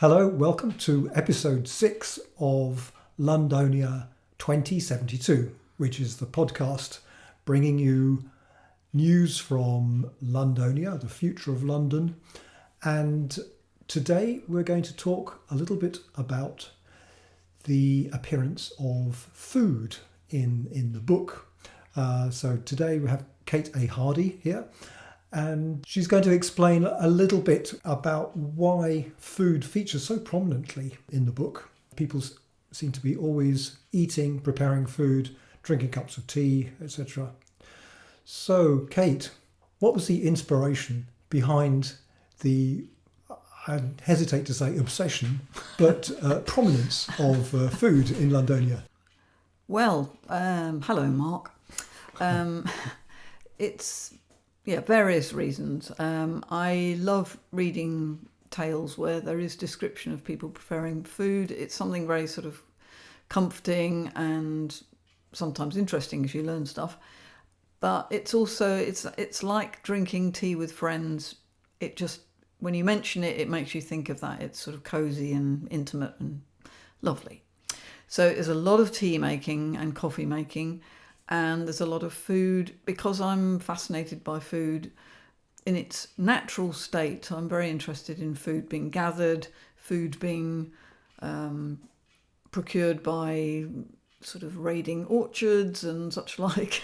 Hello, welcome to episode 6 of Londonia 2072, which is the podcast bringing you news from Londonia, the future of London. And today we're going to talk a little bit about the appearance of food in the book. So today we have Kate A. Hardy here, and she's going to explain a little bit about why food features so prominently in the book. People seem to be always eating, preparing food, drinking cups of tea, etc. So, Kate, what was the inspiration behind the, I hesitate to say obsession, but prominence of food in Londonia? Well, hello, Mark. It's various reasons. I love reading tales where there is description of people preparing food. It's something very sort of comforting and sometimes interesting as you learn stuff. But it's also it's like drinking tea with friends. It just, when you mention it, it makes you think of that. It's sort of cozy and intimate and lovely. So there's a lot of tea making and coffee making. And there's a lot of food, because I'm fascinated by food in its natural state. I'm very interested in food being gathered, food being procured by sort of raiding orchards and such like.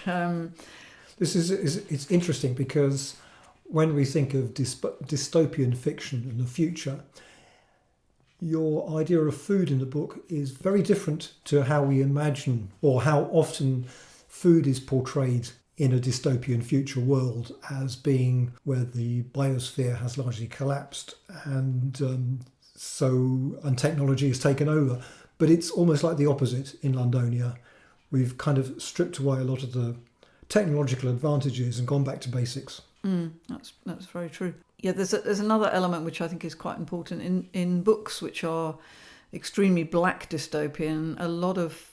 It's interesting because when we think of dystopian fiction in the future, your idea of food in the book is very different to how we imagine or how often food is portrayed in a dystopian future world as being where the biosphere has largely collapsed and technology has taken over. But it's almost like the opposite in Londonia. We've kind of stripped away a lot of the technological advantages and gone back to basics. That's very true. Yeah, there's another element which I think is quite important in books which are extremely black dystopian. A lot of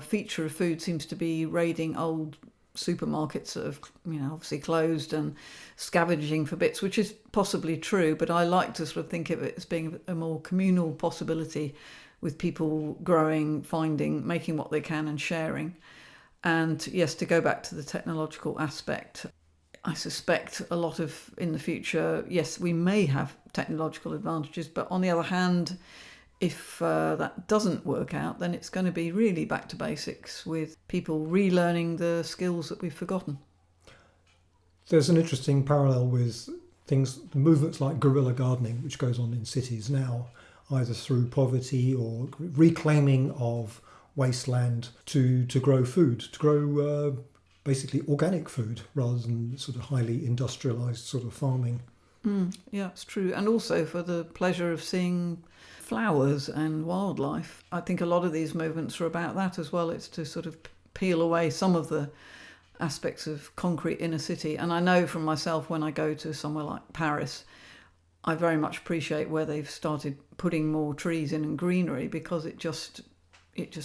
feature of food seems to be raiding old supermarkets that have, obviously closed and scavenging for bits, which is possibly true, but I like to sort of think of it as being a more communal possibility with people growing, finding, making what they can and sharing. And yes, to go back to the technological aspect, I suspect a lot of in the future, yes, we may have technological advantages, but on the other hand, if that doesn't work out, then it's going to be really back to basics with people relearning the skills that we've forgotten. There's an interesting parallel with movements like guerrilla gardening, which goes on in cities now, either through poverty or reclaiming of wasteland to grow food, to grow basically organic food rather than sort of highly industrialised sort of farming. Yeah, it's true. And also for the pleasure of seeing flowers and wildlife. I think a lot of these movements are about that as well. It's to sort of peel away some of the aspects of concrete inner city. And I know from myself, when I go to somewhere like Paris, I very much appreciate where they've started putting more trees in and greenery, because it just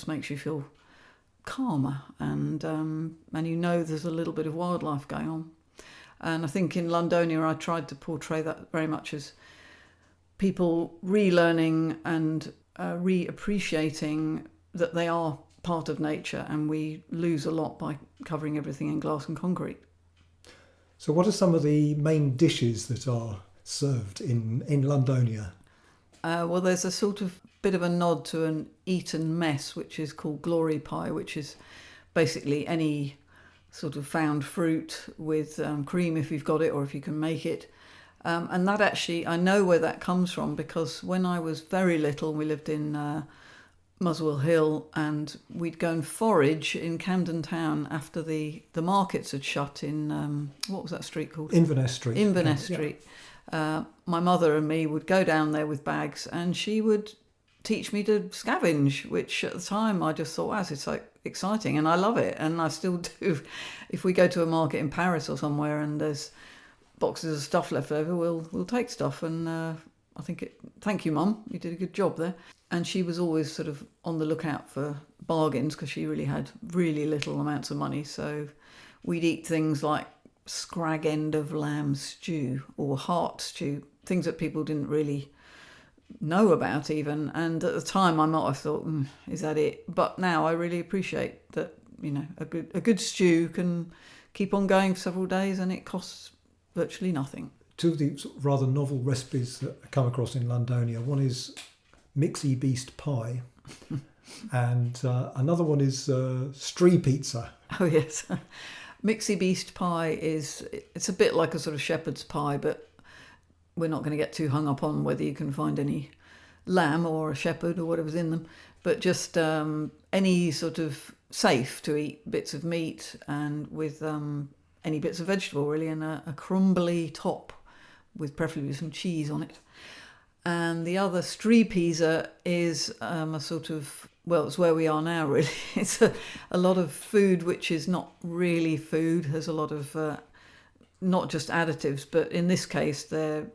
makes you feel calmer and there's a little bit of wildlife going on. And I think in Londonia I tried to portray that very much as people relearning and reappreciating that they are part of nature, and we lose a lot by covering everything in glass and concrete. So what are some of the main dishes that are served in Londonia? Well, there's a sort of bit of a nod to an Eton mess, which is called glory pie, which is basically any sort of found fruit with cream if you've got it or if you can make it. And that actually, I know where that comes from, because when I was very little, we lived in Muswell Hill, and we'd go and forage in Camden town after the markets had shut in, what was that street called? Inverness Street. Inverness Street. My mother and me would go down there with bags, and she would teach me to scavenge, which at the time I just thought, wow, it's like exciting, and I love it, and I still do. If we go to a market in Paris or somewhere and there's boxes of stuff left over, we'll take stuff. And I think thank you, Mum, you did a good job there. And she was always sort of on the lookout for bargains, because she really had really little amounts of money. So we'd eat things like scrag end of lamb stew or heart stew, things that people didn't really know about even. And at the time I might have thought, is that it? But now I really appreciate that, a good stew can keep on going for several days and it costs virtually nothing. Two of the sort of rather novel recipes that I come across in Londonia. One is mixy beast pie, and another one is streepeeza. Oh yes, mixy beast pie it's a bit like a sort of shepherd's pie, but we're not going to get too hung up on whether you can find any lamb or a shepherd or whatever's in them, but just any sort of safe to eat bits of meat and with any bits of vegetable really, and a crumbly top with preferably some cheese on it. And the other streepeeza is a sort of, well, it's where we are now really. It's a lot of food which is not really food. There's a lot of not just additives, but in this case they're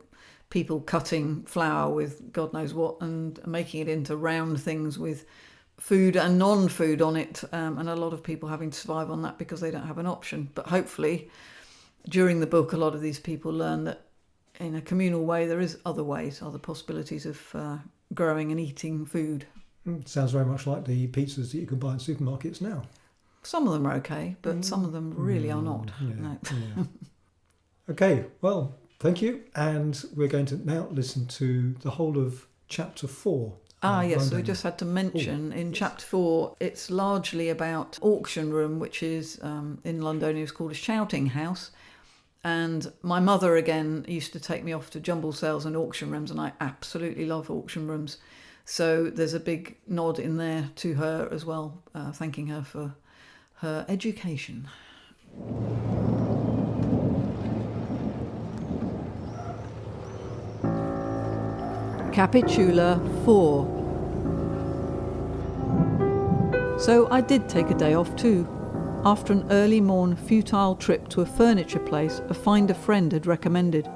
people cutting flour with God knows what and making it into round things with food and non-food on it, and a lot of people having to survive on that because they don't have an option. But hopefully during the book a lot of these people learn that in a communal way there is other ways, other possibilities of growing and eating food. Sounds very much like the pizzas that you can buy in supermarkets now. Some of them are okay, but some of them really are not. Yeah, No. yeah. Okay, well, thank you. And we're going to now listen to the whole of chapter 4. Yes, we just had to mention in chapter 4, it's largely about auction room, which is in Londonia is called a shouting house. And my mother, again, used to take me off to jumble sales and auction rooms, and I absolutely love auction rooms. So there's a big nod in there to her as well, thanking her for her education. Capitula 4. So I did take a day off too, after an early morn futile trip to a furniture place a find a friend had recommended.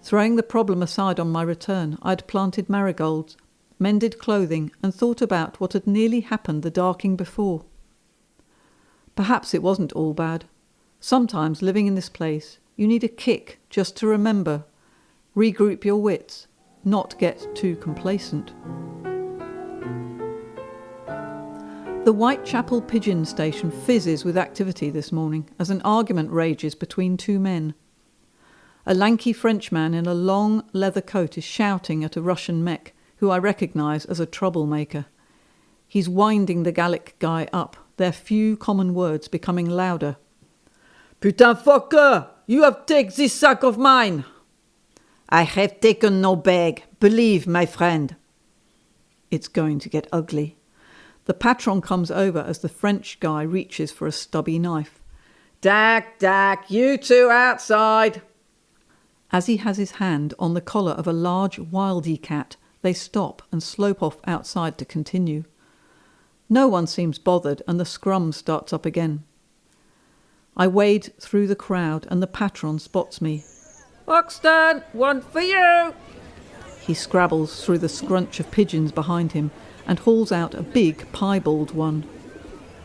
Throwing the problem aside on my return, I'd planted marigolds, mended clothing and thought about what had nearly happened the darking before. Perhaps it wasn't all bad. Sometimes living in this place, you need a kick just to remember, regroup your wits, not get too complacent. The Whitechapel pigeon station fizzes with activity this morning as an argument rages between two men. A lanky Frenchman in a long leather coat is shouting at a Russian mech, who I recognise as a troublemaker. He's winding the Gallic guy up, their few common words becoming louder. "Putain fucker! You have taken this sack of mine!" "I have taken no bag, believe, my friend." It's going to get ugly. The patron comes over as the French guy reaches for a stubby knife. Dak, you two outside." As he has his hand on the collar of a large wildy cat, they stop and slope off outside to continue. No one seems bothered and the scrum starts up again. I wade through the crowd and the patron spots me. "Oxton, one for you!" He scrabbles through the scrunch of pigeons behind him and hauls out a big piebald one.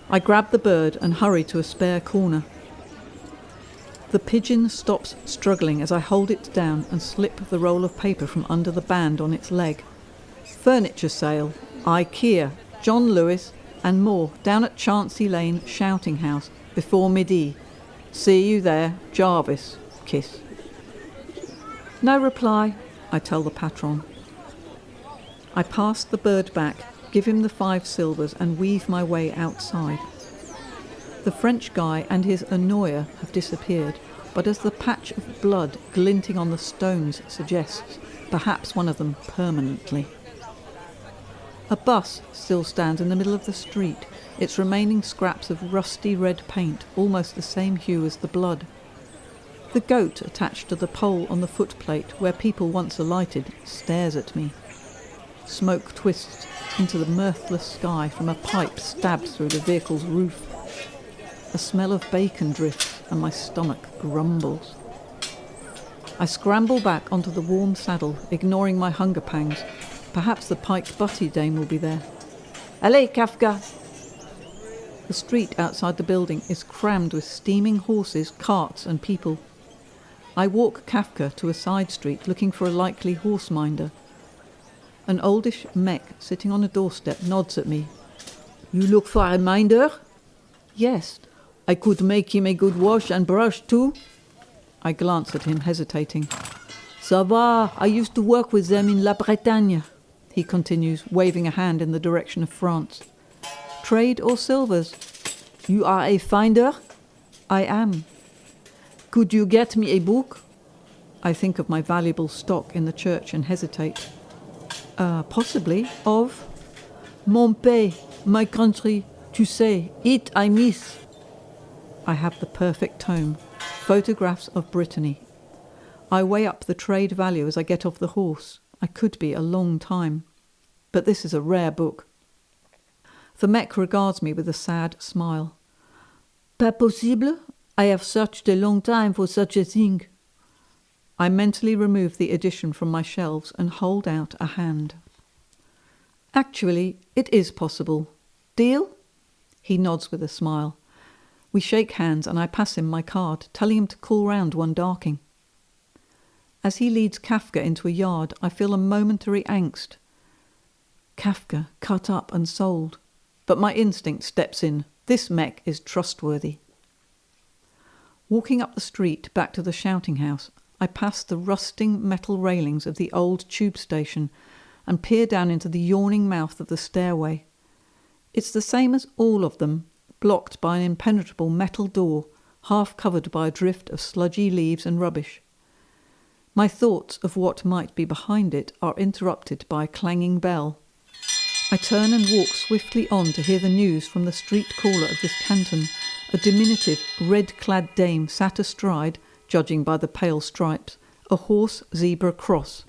I grab the bird and hurry to a spare corner. The pigeon stops struggling as I hold it down and slip the roll of paper from under the band on its leg. Furniture sale, IKEA, John Lewis and more down at Chauncey Lane Shouting House before midi. See you there, Jarvis. Kiss. No reply, I tell the patron. I pass the bird back, give him the 5 silvers and weave my way outside. The French guy and his annoyer have disappeared, but as the patch of blood glinting on the stones suggests, perhaps one of them permanently. A bus still stands in the middle of the street, its remaining scraps of rusty red paint almost the same hue as the blood. The goat attached to the pole on the footplate where people once alighted stares at me. Smoke twists into the mirthless sky from a pipe stabbed through the vehicle's roof. A smell of bacon drifts and my stomach grumbles. I scramble back onto the warm saddle, ignoring my hunger pangs. Perhaps the Pike Butty dame will be there. Allez, Kafka! The street outside the building is crammed with steaming horses, carts and people. I walk Kafka to a side street looking for a likely horseminder. An oldish mech sitting on a doorstep nods at me. You look for a minder? Yes. I could make him a good wash and brush too. I glance at him, hesitating. Ça va, I used to work with them in La Bretagne, he continues, waving a hand in the direction of France. Trade or silvers? You are a finder? I am. Could you get me a book? I think of my valuable stock in the church and hesitate. Possibly. Of? Mon pays, my country, tu sais, it I miss. I have the perfect tome. Photographs of Brittany. I weigh up the trade value as I get off the horse. I could be a long time. But this is a rare book. The mech regards me with a sad smile. Pas possible? I have searched a long time for such a thing. I mentally remove the edition from my shelves and hold out a hand. Actually, it is possible. Deal? He nods with a smile. We shake hands and I pass him my card, telling him to call round one darking. As he leads Kafka into a yard, I feel a momentary angst. Kafka, cut up and sold. But my instinct steps in. This mech is trustworthy. Walking up the street back to the shouting house, I pass the rusting metal railings of the old tube station and peer down into the yawning mouth of the stairway. It's the same as all of them, blocked by an impenetrable metal door, half covered by a drift of sludgy leaves and rubbish. My thoughts of what might be behind it are interrupted by a clanging bell. I turn and walk swiftly on to hear the news from the street caller of this canton. A diminutive, red-clad dame sat astride, judging by the pale stripes, a horse-zebra cross.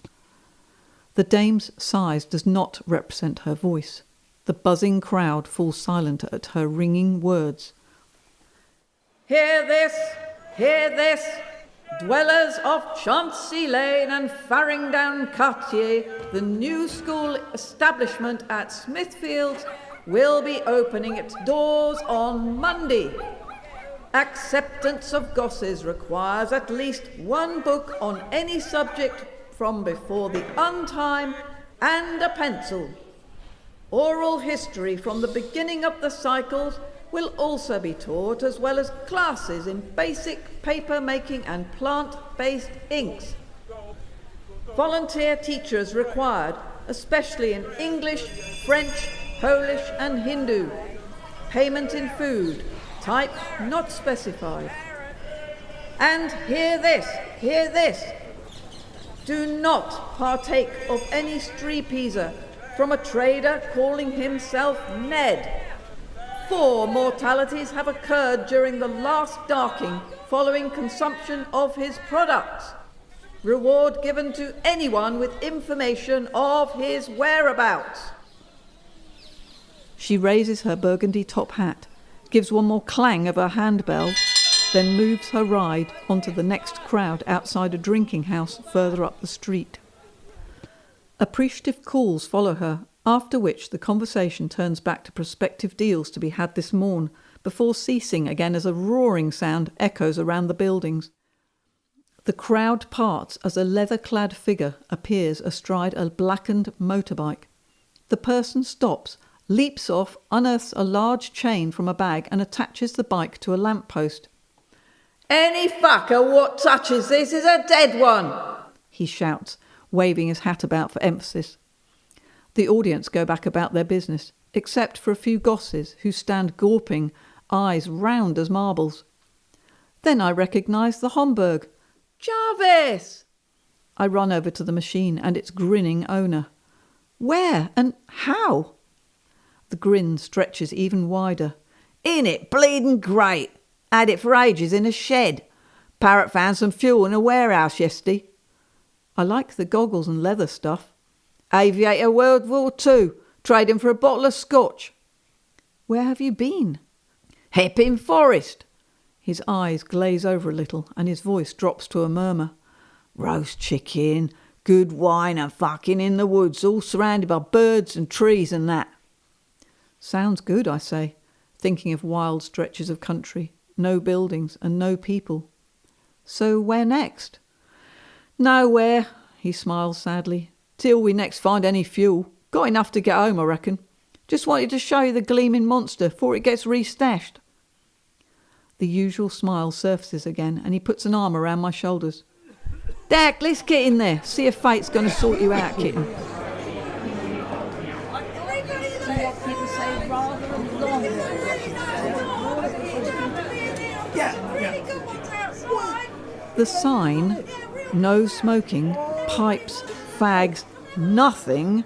The dame's size does not represent her voice. The buzzing crowd falls silent at her ringing words. Hear this! Hear this! Dwellers of Chauncey Lane and Farringdown Cartier, the new school establishment at Smithfield will be opening its doors on Monday. Acceptance of gosses requires at least one book on any subject from before the untime and a pencil. Oral history from the beginning of the cycles will also be taught, as well as classes in basic paper making and plant-based inks. Volunteer teachers required, especially in English, French, Polish and Hindu. Payment in food, type not specified. And hear this. Do not partake of any streepeeza from a trader calling himself Ned. 4 mortalities have occurred during the last darking following consumption of his products. Reward given to anyone with information of his whereabouts. She raises her burgundy top hat, gives one more clang of her handbell, then moves her ride onto the next crowd outside a drinking house further up the street. Appreciative calls follow her, after which the conversation turns back to prospective deals to be had this morn, before ceasing again as a roaring sound echoes around the buildings. The crowd parts as a leather-clad figure appears astride a blackened motorbike. The person stops, leaps off, unearths a large chain from a bag and attaches the bike to a lamppost. "Any fucker what touches this is a dead one," he shouts, waving his hat about for emphasis. The audience go back about their business, except for a few gosses who stand gawping, eyes round as marbles. Then I recognise the Homburg. "Jarvis!" I run over to the machine and its grinning owner. "Where and how?" The grin stretches even wider. "Ain't it bleeding great? Had it for ages in a shed. Parrot found some fuel in a warehouse yesterday. I like the goggles and leather stuff. Aviator World War II, trading for a bottle of scotch." "Where have you been?" "Hepping Forest." His eyes glaze over a little and his voice drops to a murmur. "Roast chicken, good wine and fucking in the woods, all surrounded by birds and trees and that." "Sounds good," I say, thinking of wild stretches of country, no buildings and no people. "So where next?" "Nowhere," he smiles sadly. Till we next find any fuel. Got enough to get home, I reckon. Just wanted to show you the gleaming monster before it gets restashed. The usual smile surfaces again, and he puts an arm around my shoulders. Dak, let's get in there. See if fate's going to sort you out, kitten. The sign, no smoking, pipes, fags, nothing,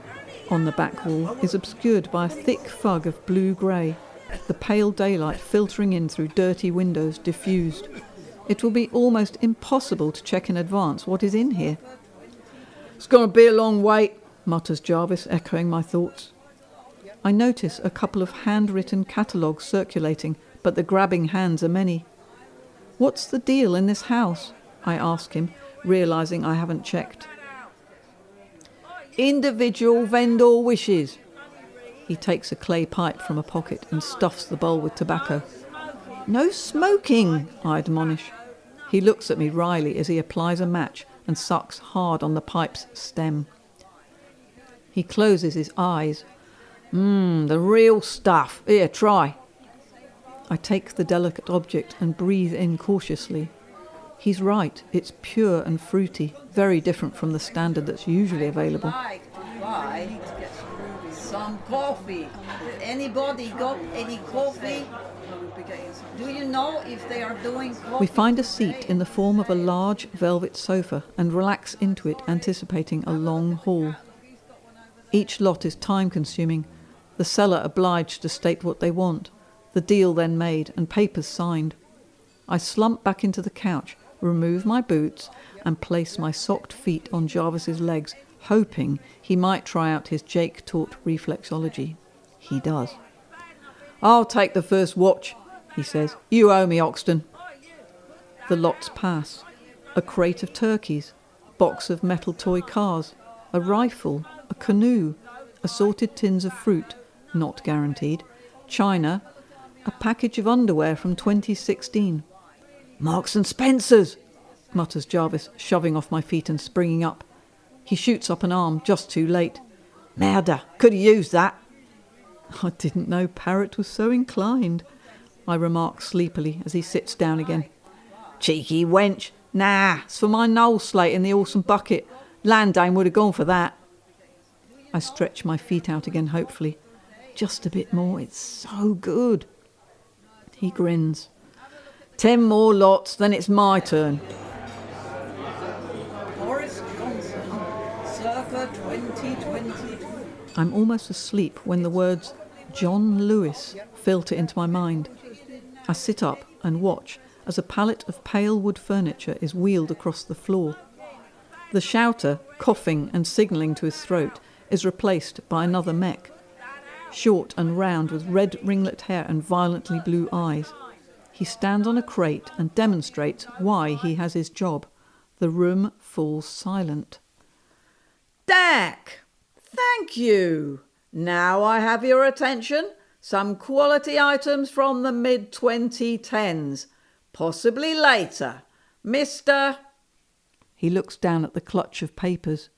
on the back wall is obscured by a thick fog of blue-grey, the pale daylight filtering in through dirty windows diffused. It will be almost impossible to check in advance what is in here. It's going to be a long wait, mutters Jarvis, echoing my thoughts. I notice a couple of handwritten catalogues circulating, but the grabbing hands are many. What's the deal in this house? I ask him, realising I haven't checked. Individual vendor wishes. He takes a clay pipe from a pocket and stuffs the bowl with tobacco. No smoking, I admonish. He looks at me wryly as he applies a match and sucks hard on the pipe's stem. He closes his eyes. The real stuff. Here, try. I take the delicate object and breathe in cautiously. He's right, it's pure and fruity, very different from the standard that's usually available. Buy some coffee. Anybody got any coffee? Do you know if they are doing coffee? We find a seat in the form of a large velvet sofa and relax into it, anticipating a long haul. Each lot is time-consuming, the seller obliged to state what they want, the deal then made and papers signed. I slump back into the couch, remove my boots and place my socked feet on Jarvis's legs, hoping he might try out his Jake-taught reflexology. He does. I'll take the first watch, he says. You owe me, Oxton. The lots pass. A crate of turkeys, box of metal toy cars, a rifle, a canoe, assorted tins of fruit, not guaranteed, china, a package of underwear from 2016. Marks and Spencer's, mutters Jarvis, shoving off my feet and springing up. He shoots up an arm just too late. Murder, could have used that. I didn't know Parrot was so inclined, I remark sleepily as he sits down again. Cheeky wench. Nah, it's for my Knoll slate in the awesome bucket. Landane would have gone for that. I stretch my feet out again hopefully. Just a bit more, it's so good. He grins. 10 more lots, then it's my turn. Boris Johnson, circa 2022. I'm almost asleep when the words John Lewis filter into my mind. I sit up and watch as a pallet of pale wood furniture is wheeled across the floor. The shouter, coughing and signalling to his throat, is replaced by another mech. Short and round with red ringlet hair and violently blue eyes. He stands on a crate and demonstrates why he has his job. The room falls silent. Dak! Thank you! Now I have your attention. Some quality items from the mid-2010s. Possibly later. Mr. He looks down at the clutch of papers.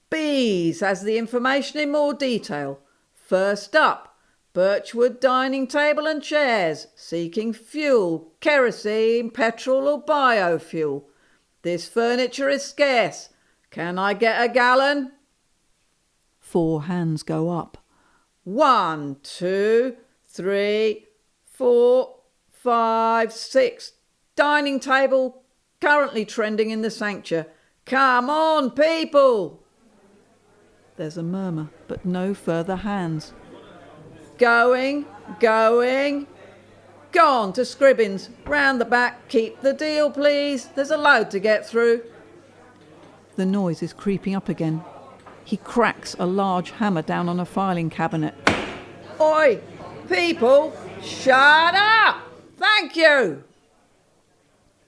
Bees has the information in more detail. First up, birchwood dining table and chairs, seeking fuel, kerosene, petrol or biofuel. This furniture is scarce. Can I get a gallon? 4 hands go up. 1, 2, 3, 4, 5, 6. Dining table, currently trending in the sanctuary. Come on, people! There's a murmur, but no further hands. Going. Gone to Scribbins. Round the back, keep the deal, please. There's a load to get through. The noise is creeping up again. He cracks a large hammer down on a filing cabinet. Oi, people, shut up! Thank you!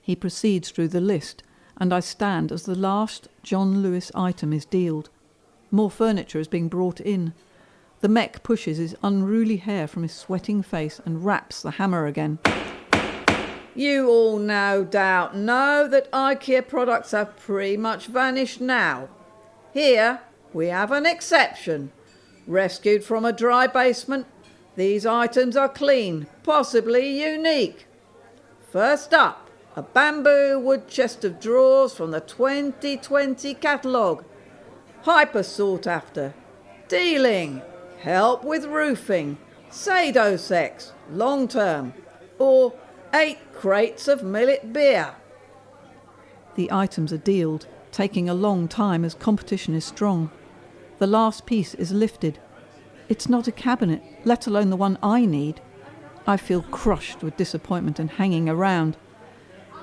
He proceeds through the list, and I stand as the last John Lewis item is dealed. More furniture is being brought in. The mech pushes his unruly hair from his sweating face and raps the hammer again. You all no doubt know that IKEA products have pretty much vanished now. Here, we have an exception. Rescued from a dry basement, these items are clean, possibly unique. First up, a bamboo wood chest of drawers from the 2020 catalogue. Hyper sought after. Dealing, help with roofing, sadosex, long term, or 8 crates of millet beer. The items are dealed, taking a long time as competition is strong. The last piece is lifted. It's not a cabinet, let alone the one I need. I feel crushed with disappointment and hanging around.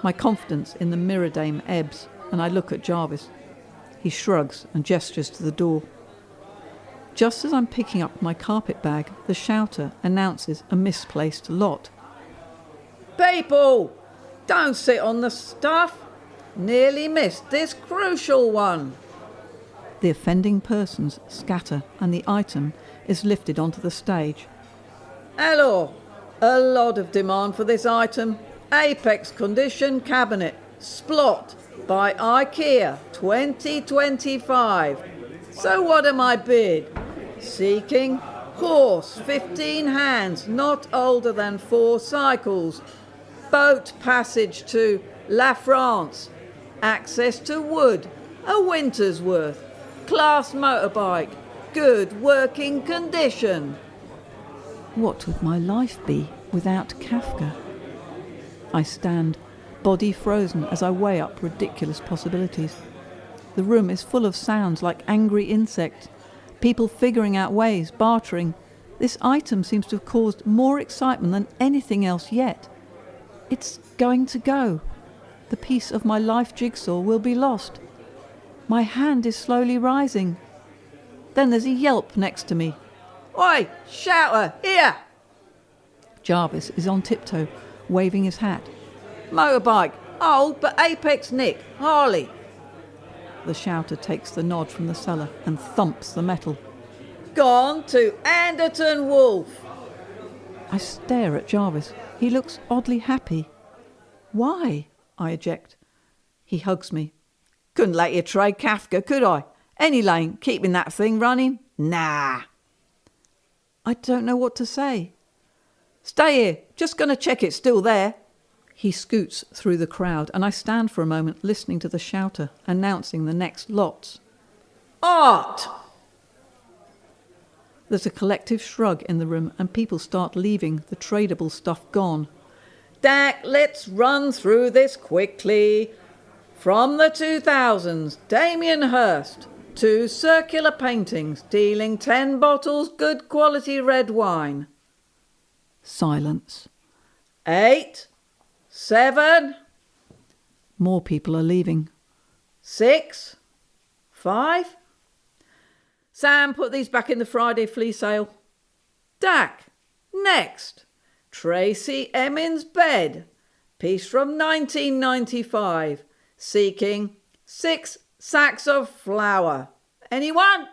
My confidence in the mirror dame ebbs, and I look at Jarvis. He shrugs and gestures to the door. Just as I'm picking up my carpet bag, the shouter announces a misplaced lot. People, don't sit on the stuff. Nearly missed this crucial one. The offending persons scatter and the item is lifted onto the stage. Hello, a lot of demand for this item. Apex condition cabinet, Splot, by IKEA, 2025. So what am I bid? Seeking horse, 15 hands, not older than 4 cycles. Boat passage to La France. Access to wood, a winter's worth. Class motorbike, good working condition. What would my life be without Kafka? I stand, body frozen as I weigh up ridiculous possibilities. The room is full of sounds like angry insects, people figuring out ways, bartering. This item seems to have caused more excitement than anything else yet. It's going to go. The piece of my life jigsaw will be lost. My hand is slowly rising. Then there's a yelp next to me. Oi, shouter, here! Jarvis is on tiptoe, waving his hat. Motorbike, old but apex nick, Harley. The shouter takes the nod from the cellar and thumps the metal. Gone to Anderton Wolf. I stare at Jarvis. He looks oddly happy. Why? I eject. He hugs me. Couldn't let you trade Kafka, could I? Any lane, keeping that thing running? Nah. I don't know what to say. Stay here, just going to check it's still there. He scoots through the crowd and I stand for a moment listening to the shouter announcing the next lots. Art! There's a collective shrug in the room and people start leaving, the tradable stuff gone. Dak, let's run through this quickly. From the 2000s, Damien Hirst. 2 circular paintings, dealing 10 bottles, good quality red wine. Silence. 8, 7. More people are leaving. 6, 5. Sam, put these back in the Friday flea sale. Dak, next. Tracy Emin's bed. Piece from 1995. Seeking 6 sacks of flour. Anyone?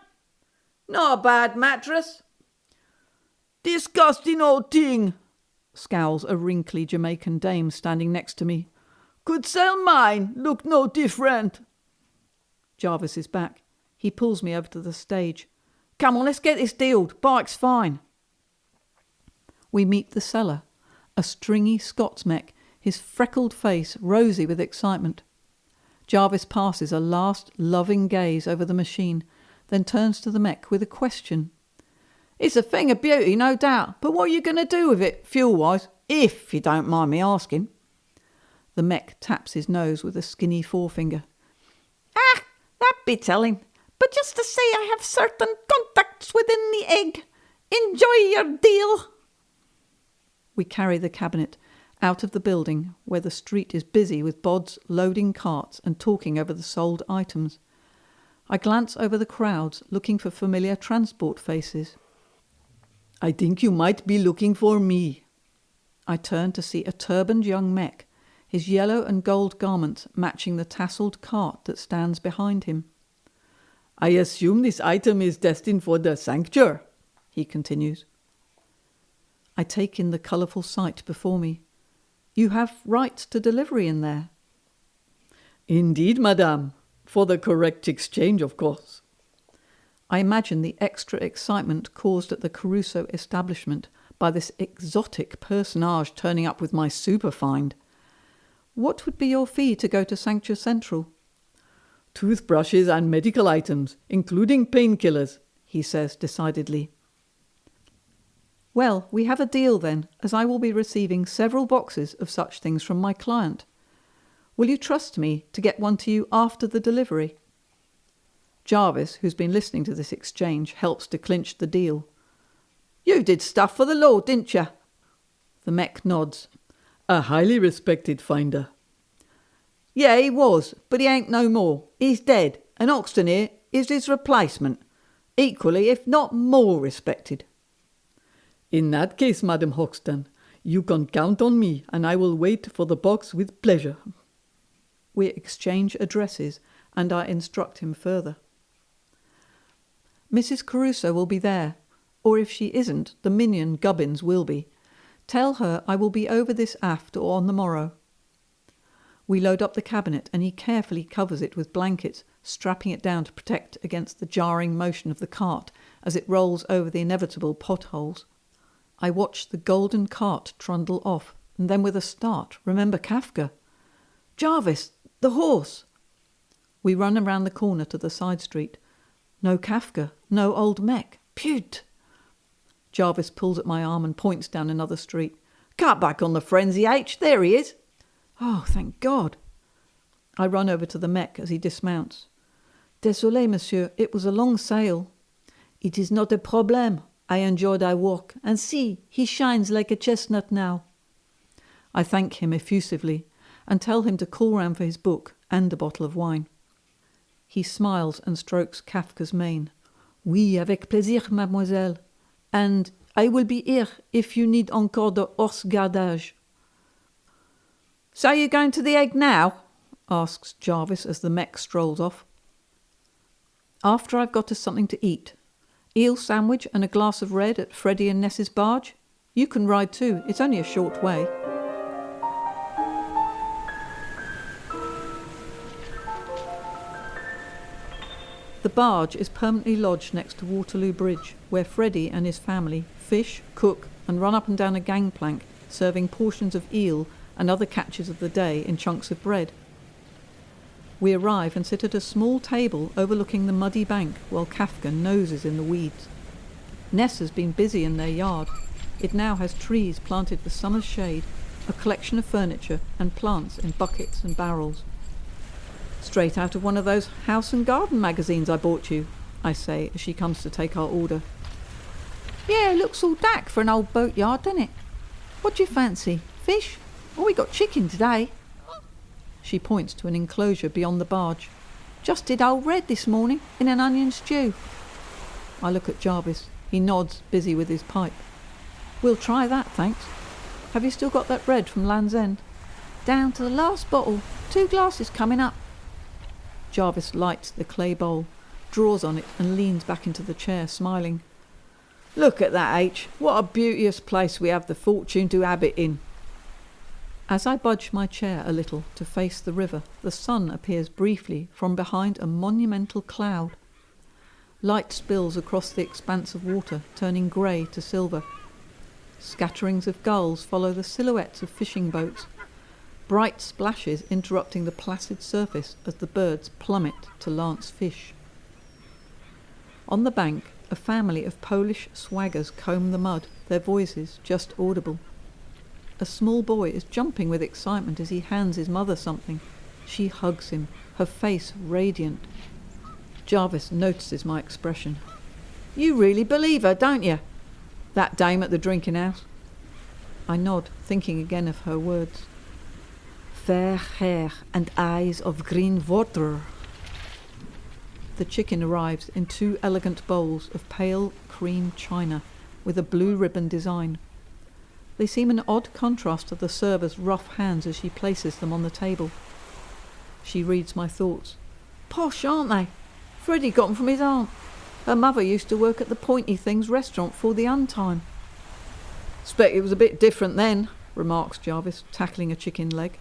Not a bad mattress. Disgusting old thing, scowls a wrinkly Jamaican dame standing next to me. Could sell mine, look no different. Jarvis is back. He pulls me over to the stage. Come on, let's get this dealed. Bike's fine. We meet the seller, a stringy Scots mech, his freckled face rosy with excitement. Jarvis passes a last loving gaze over the machine, then turns to the mech with a question. It's a thing of beauty, no doubt, but what are you going to do with it, fuel-wise, if you don't mind me asking? The mech taps his nose with a skinny forefinger. Ah, that be telling. But just to say I have certain contacts within the egg. Enjoy your deal. We carry the cabinet out of the building where the street is busy with bods loading carts and talking over the sold items. I glance over the crowds looking for familiar transport faces. I think you might be looking for me. I turn to see a turbaned young mech, his yellow and gold garments matching the tasselled cart that stands behind him. I assume this item is destined for the sanctuary, he continues. I take in the colourful sight before me. You have rights to delivery in there. Indeed, madame. For the correct exchange, of course. I imagine the extra excitement caused at the Caruso establishment by this exotic personage turning up with my superfind. What would be your fee to go to Sanctuary Central? Toothbrushes and medical items, including painkillers, he says decidedly. Well, we have a deal then, as I will be receiving several boxes of such things from my client. Will you trust me to get one to you after the delivery? Jarvis, who's been listening to this exchange, helps to clinch the deal. You did stuff for the law, didn't you? The mech nods. A highly respected finder. Yeah, he was, but he ain't no more. He's dead, and Oxton here is his replacement. Equally, if not more respected. In that case, Madam Hoxton, you can count on me, and I will wait for the box with pleasure. We exchange addresses, and I instruct him further. Mrs. Caruso will be there, or if she isn't, the minion Gubbins will be. Tell her I will be over this aft or on the morrow. We load up the cabinet, and he carefully covers it with blankets, strapping it down to protect against the jarring motion of the cart as it rolls over the inevitable potholes. I watch the golden cart trundle off, and then with a start remember Kafka. Jarvis, the horse! We run around the corner to the side street. No Kafka, no old mech. Pute! Jarvis pulls at my arm and points down another street. Cut back on the frenzy, H. There he is. Oh, thank God. I run over to the mech as he dismounts. Désolé, monsieur, it was a long sail. It is not a problème. I enjoyed our walk, and see, he shines like a chestnut now. I thank him effusively and tell him to call round for his book and a bottle of wine. He smiles and strokes Kafka's mane. Oui, avec plaisir, mademoiselle. And I will be here if you need encore de horse gardage. So you going to the egg now? Asks Jarvis as the mech strolls off. After I've got us something to eat. Eel sandwich and a glass of red at Freddie and Ness's barge. You can ride too, it's only a short way. The barge is permanently lodged next to Waterloo Bridge, where Freddie and his family fish, cook and run up and down a gangplank, serving portions of eel and other catches of the day in chunks of bread. We arrive and sit at a small table overlooking the muddy bank while Kafka noses in the weeds. Ness has been busy in their yard. It now has trees planted for summer's shade, a collection of furniture and plants in buckets and barrels. Straight out of one of those house and garden magazines I bought you, I say as she comes to take our order. Yeah, looks all dark for an old boatyard, doesn't it? What do you fancy? Fish? Oh, we got chicken today. She points to an enclosure beyond the barge. Just did old Red this morning in an onion stew. I look at Jarvis. He nods, busy with his pipe. We'll try that, thanks. Have you still got that red from Land's End? Down to the last bottle. 2 glasses coming up. Jarvis lights the clay bowl, draws on it and leans back into the chair, smiling. Look at that, H. What a beauteous place we have the fortune to habit in. As I budge my chair a little to face the river, the sun appears briefly from behind a monumental cloud. Light spills across the expanse of water, turning grey to silver. Scatterings of gulls follow the silhouettes of fishing boats, bright splashes interrupting the placid surface as the birds plummet to lance fish. On the bank, a family of Polish swaggers comb the mud, their voices just audible. A small boy is jumping with excitement as he hands his mother something. She hugs him, her face radiant. Jarvis notices my expression. You really believe her, don't you? That dame at the drinking house? I nod, thinking again of her words. Fair hair and eyes of green water. The chicken arrives in 2 elegant bowls of pale cream china with a blue ribbon design. They seem an odd contrast to the server's rough hands as she places them on the table. She reads my thoughts. Posh, aren't they? Freddie got them from his aunt. Her mother used to work at the Pointy Things restaurant for the untime. Expect it was a bit different then, remarks Jarvis, tackling a chicken leg.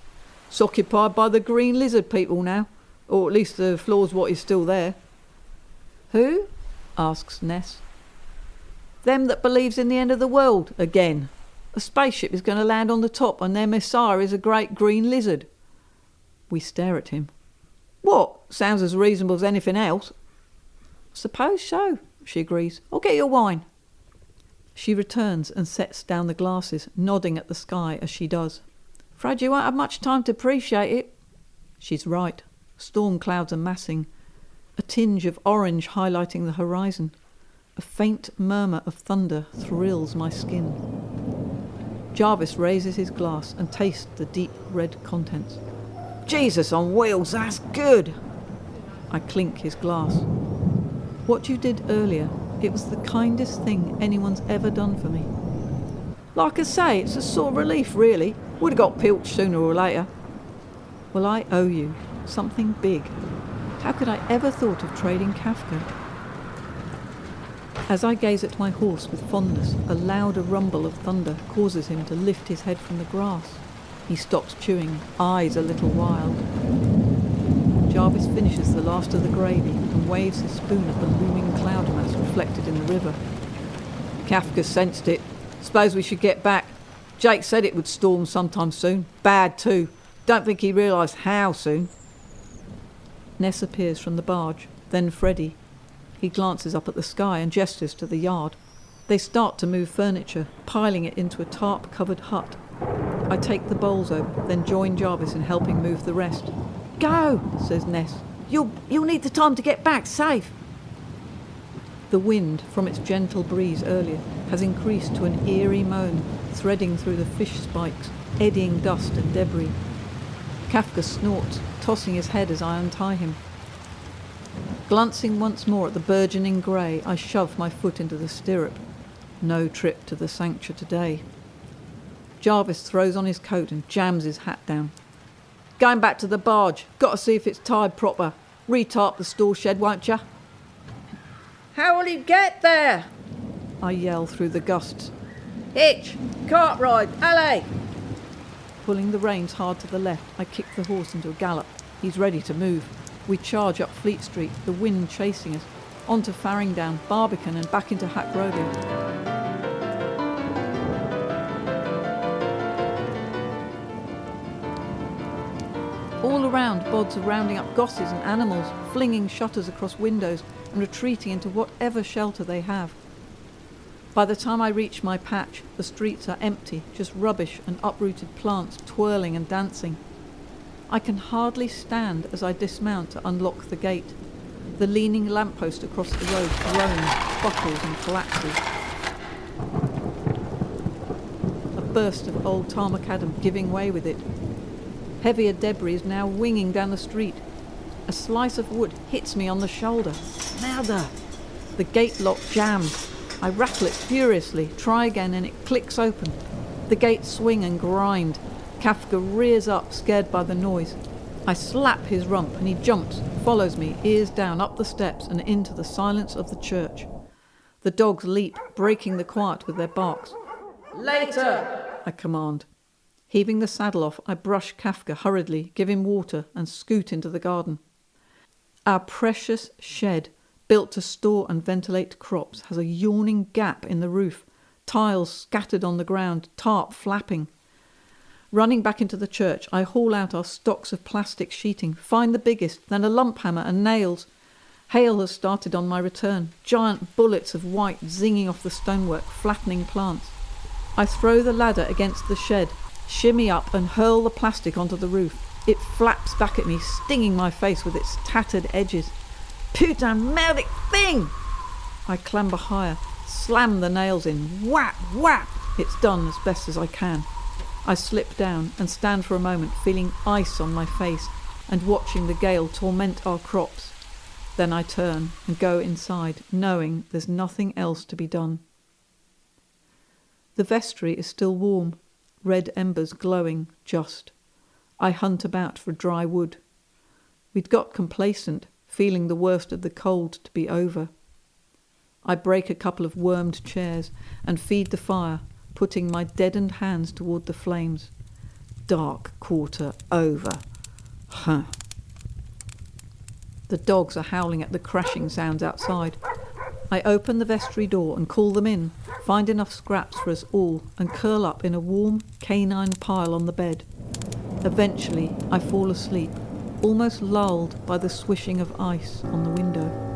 It's occupied by the green lizard people now, or at least the floor's what is still there. Who? asks Ness. Them that believes in the end of the world, again. A spaceship is going to land on the top and their messiah is a great green lizard. We stare at him. What? Sounds as reasonable as anything else. Suppose so, she agrees. I'll get your wine. She returns and sets down the glasses, nodding at the sky as she does. Afraid you won't have much time to appreciate it. She's right. Storm clouds are massing. A tinge of orange highlighting the horizon. A faint murmur of thunder thrills my skin. Jarvis raises his glass and tastes the deep red contents. Jesus on wheels, that's good! I clink his glass. What you did earlier, it was the kindest thing anyone's ever done for me. Like I say, it's a sort of relief, really. Would have got pilched sooner or later. Well, I owe you something big. How could I ever thought of trading Kafka? As I gaze at my horse with fondness, a louder rumble of thunder causes him to lift his head from the grass. He stops chewing, eyes a little wild. Jarvis finishes the last of the gravy and waves his spoon at the looming cloud mass reflected in the river. Kafka sensed it. Suppose we should get back. Jake said it would storm sometime soon. Bad too. Don't think he realised how soon. Ness appears from the barge, then Freddie. He glances up at the sky and gestures to the yard. They start to move furniture, piling it into a tarp-covered hut. I take the bowls over, then join Jarvis in helping move the rest. Go, says Ness. You'll need the time to get back safe. The wind, from its gentle breeze earlier, has increased to an eerie moan, threading through the fish spikes, eddying dust and debris. Kafka snorts, tossing his head as I untie him. Glancing once more at the burgeoning grey, I shove my foot into the stirrup. No trip to the sanctuary today. Jarvis throws on his coat and jams his hat down. Going back to the barge. Got to see if it's tied proper. Retarp the store shed, won't ya? How will he get there? I yell through the gusts. Hitch! Cart ride! Alley! Pulling the reins hard to the left, I kick the horse into a gallop. He's ready to move. We charge up Fleet Street, the wind chasing us, onto Farringdown, Barbican and back into Hack Rodeo. All around, bods are rounding up gosses and animals, flinging shutters across windows and retreating into whatever shelter they have. By the time I reach my patch, the streets are empty, just rubbish and uprooted plants twirling and dancing. I can hardly stand as I dismount to unlock the gate. The leaning lamppost across the road groans, buckles and collapses. A burst of old tarmacadam giving way with it. Heavier debris is now winging down the street. A slice of wood hits me on the shoulder. Louder! The gate lock jams. I rattle it furiously, try again, and it clicks open. The gates swing and grind. Kafka rears up, scared by the noise. I slap his rump and he jumps, follows me, ears down, up the steps and into the silence of the church. The dogs leap, breaking the quiet with their barks. Later! I command. Heaving the saddle off, I brush Kafka hurriedly, give him water and scoot into the garden. Our precious shed, built to store and ventilate crops, has a yawning gap in the roof, tiles scattered on the ground, tarp flapping. Running back into the church, I haul out our stocks of plastic sheeting, find the biggest, then a lump hammer and nails. Hail has started on my return, giant bullets of white zinging off the stonework, flattening plants. I throw the ladder against the shed, shimmy up and hurl the plastic onto the roof. It flaps back at me, stinging my face with its tattered edges. Putain merdic thing! I clamber higher, slam the nails in, whap, whap! It's done as best as I can. I slip down and stand for a moment feeling ice on my face and watching the gale torment our crops. Then I turn and go inside, knowing there's nothing else to be done. The vestry is still warm, red embers glowing just. I hunt about for dry wood. We'd got complacent, feeling the worst of the cold to be over. I break a couple of wormed chairs and feed the fire, putting my deadened hands toward the flames. Dark quarter over. Huh. The dogs are howling at the crashing sounds outside. I open the vestry door and call them in, find enough scraps for us all, and curl up in a warm, canine pile on the bed. Eventually, I fall asleep, almost lulled by the swishing of ice on the window.